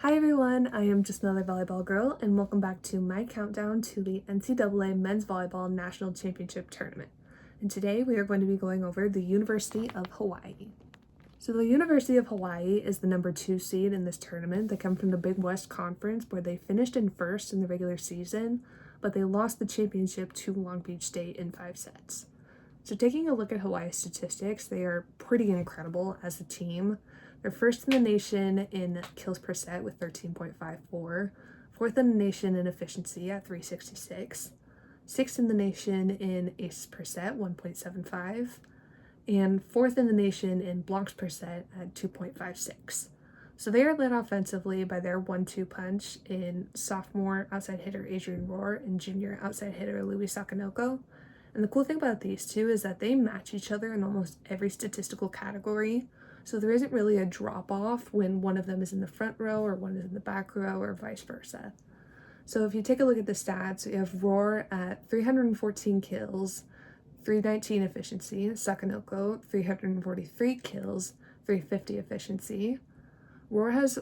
Hi everyone, I am just another volleyball girl and welcome back to my countdown to the NCAA Men's Volleyball National Championship Tournament. And today we are going to be going over the University of Hawaii. So the University of Hawaii is the number 2 seed in this tournament. They come from the Big West Conference where they finished in first in the regular season, but they lost the championship to Long Beach State in 5 sets. So taking a look at Hawaii's statistics, they are pretty incredible as a team. They're first in the nation in kills per set with 13.54, fourth in the nation in efficiency at 366, sixth in the nation in aces per set, 1.75, and fourth in the nation in blocks per set at 2.56. So they are led offensively by their 1-2 punch in sophomore outside hitter Adrian Rohr and junior outside hitter Louis Sakanoko. And the cool thing about these two is that they match each other in almost every statistical category. So there isn't really a drop-off when one of them is in the front row or one is in the back row or vice versa. So if you take a look at the stats, we have Rohr at 314 kills, 319 efficiency, Sakanoko 343 kills, 350 efficiency. Rohr has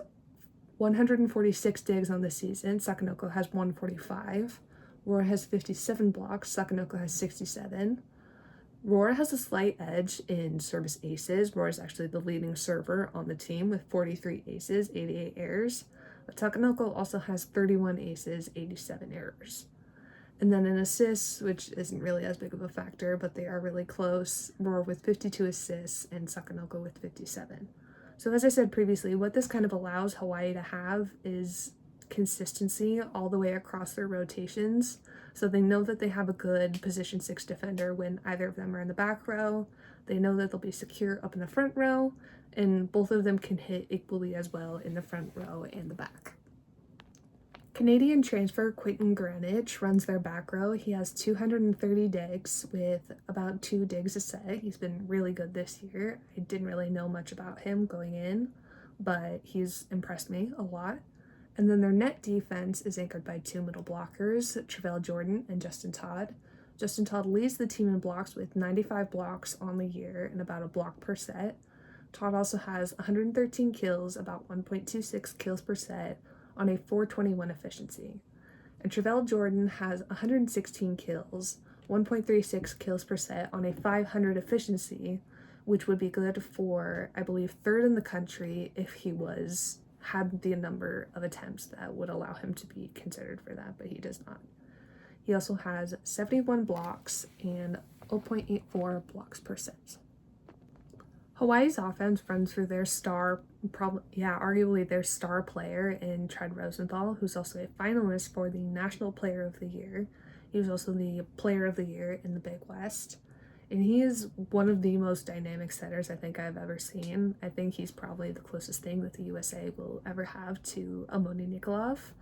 146 digs on the season, Sakanoko has 145. Rohr has 57 blocks, Sakanoko has 67. Rohr has a slight edge in service aces. Rohr is actually the leading server on the team with 43 aces, 88 errors. But Sakanoko also has 31 aces, 87 errors. And then in assists, which isn't really as big of a factor, but they are really close, Rohr with 52 assists and Sakanoko with 57. So as I said previously, what this kind of allows Hawaii to have is consistency all the way across their rotations. So they know that they have a good position 6 defender when either of them are in the back row. They know that they'll be secure up in the front row, and both of them can hit equally as well in the front row and the back. Canadian transfer Quentin Granich runs their back row. He has 230 digs with about 2 digs a set. He's been really good this year. I didn't really know much about him going in, but he's impressed me a lot. And then their net defense is anchored by 2 middle blockers, Travell Jordan and Justin Todd. Justin Todd leads the team in blocks with 95 blocks on the year and about a block per set. Todd also has 113 kills, about 1.26 kills per set, on a 421 efficiency. And Travell Jordan has 116 kills, 1.36 kills per set on a 500 efficiency, which would be good for, I believe, 3rd in the country if he had the number of attempts that would allow him to be considered for that, but he does not. He also has 71 blocks and 0.84 blocks per set. Hawaii's offense runs through their arguably their star player in Trent Rosenthal, who's also a finalist for the National Player of the Year. He was also the Player of the Year in the Big West. And he is one of the most dynamic setters I think I've ever seen. I think he's probably the closest thing that the USA will ever have to Amoni Nikolov.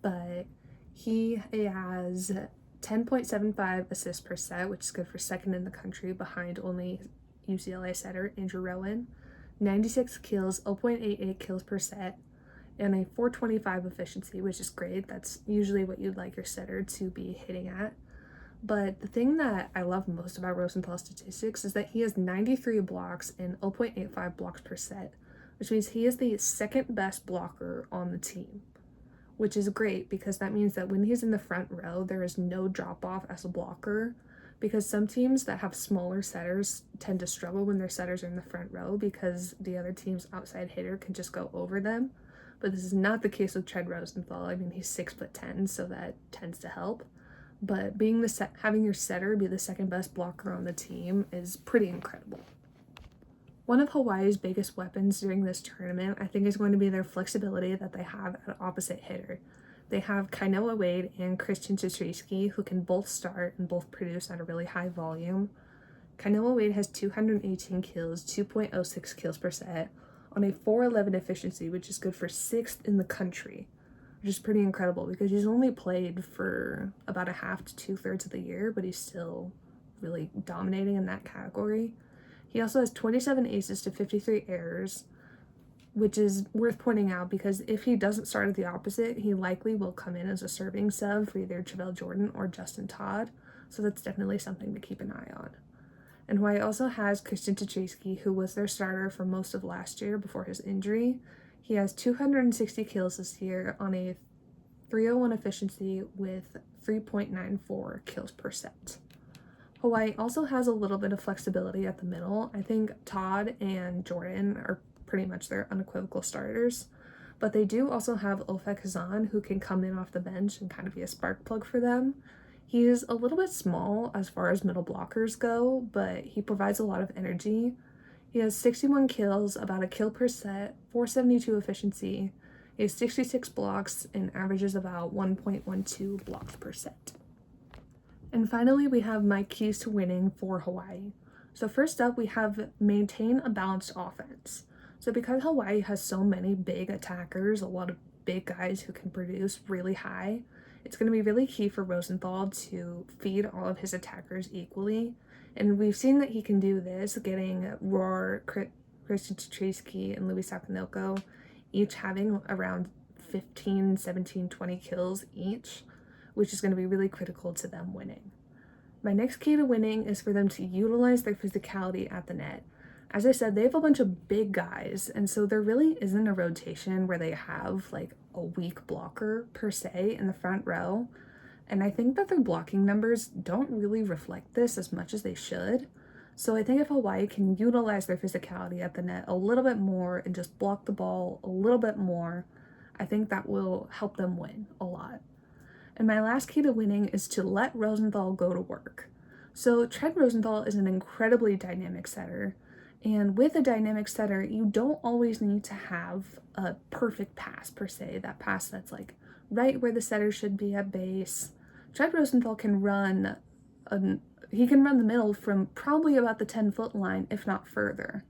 But he has 10.75 assists per set, which is good for 2nd in the country behind only UCLA setter Andrew Rowan. 96 kills, 0.88 kills per set, and a 425 efficiency, which is great. That's usually what you'd like your setter to be hitting at. But the thing that I love most about Rosenthal's statistics is that he has 93 blocks and 0.85 blocks per set, which means he is the 2nd best blocker on the team, which is great because that means that when he's in the front row, there is no drop-off as a blocker, because some teams that have smaller setters tend to struggle when their setters are in the front row because the other team's outside hitter can just go over them. But this is not the case with Trent Rosenthal. I mean, he's 6'10", so that tends to help. But having your setter be the 2nd best blocker on the team is pretty incredible. One of Hawaii's biggest weapons during this tournament, I think, is going to be their flexibility that they have at opposite hitter. They have Kainoa Wade and Christian Citrisky, who can both start and both produce at a really high volume. Kainoa Wade has 218 kills, 2.06 kills per set, on a 411 efficiency, which is good for 6th in the country, which is pretty incredible because he's only played for about a half to 2/3 of the year, but he's still really dominating in that category. He also has 27 aces to 53 errors, which is worth pointing out because if he doesn't start at the opposite, he likely will come in as a serving sub for either Travell Jordan or Justin Todd, so that's definitely something to keep an eye on. And Hawaii also has Christian Citrisky, who was their starter for most of last year before his injury. He has 260 kills this year on a 301 efficiency with 3.94 kills per set. Hawaii also has a little bit of flexibility at the middle. I think Todd and Jordan are pretty much their unequivocal starters, but they do also have Ofek Hazan, who can come in off the bench and kind of be a spark plug for them. He's a little bit small as far as middle blockers go, but he provides a lot of energy. He has 61 kills, about a kill per set, 472 efficiency. He has 66 blocks and averages about 1.12 blocks per set. And finally, we have my keys to winning for Hawaii. So first up, we have maintain a balanced offense. So because Hawaii has so many big attackers, a lot of big guys who can produce really high, it's going to be really key for Rosenthal to feed all of his attackers equally. And we've seen that he can do this, getting Roar, Christian Chatrisky, and Louis Sakanoko each having around 15, 17, 20 kills each, which is going to be really critical to them winning. My next key to winning is for them to utilize their physicality at the net. As I said, they have a bunch of big guys, and so there really isn't a rotation where they have like a weak blocker per se in the front row. And I think that their blocking numbers don't really reflect this as much as they should. So I think if Hawaii can utilize their physicality at the net a little bit more and just block the ball a little bit more, I think that will help them win a lot. And my last key to winning is to let Rosenthal go to work. So Trent Rosenthal is an incredibly dynamic setter. And with a dynamic setter, you don't always need to have a perfect pass per se, that pass that's like right where the setter should be at base. Trent Rosenthal can run the middle from probably about the 10-foot line, if not further.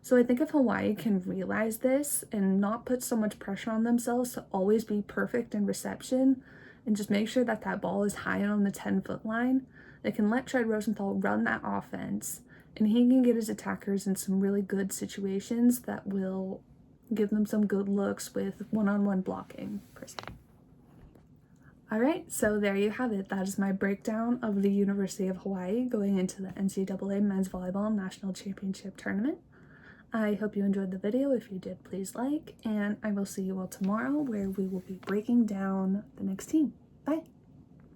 So I think if Hawaii can realize this and not put so much pressure on themselves to always be perfect in reception, and just make sure that that ball is high on the 10-foot line, they can let Trent Rosenthal run that offense, and he can get his attackers in some really good situations that will give them some good looks with one-on-one blocking per se. Alright, so there you have it. That is my breakdown of the University of Hawaii going into the NCAA Men's Volleyball National Championship Tournament. I hope you enjoyed the video. If you did, please like, and I will see you all tomorrow where we will be breaking down the next team. Bye!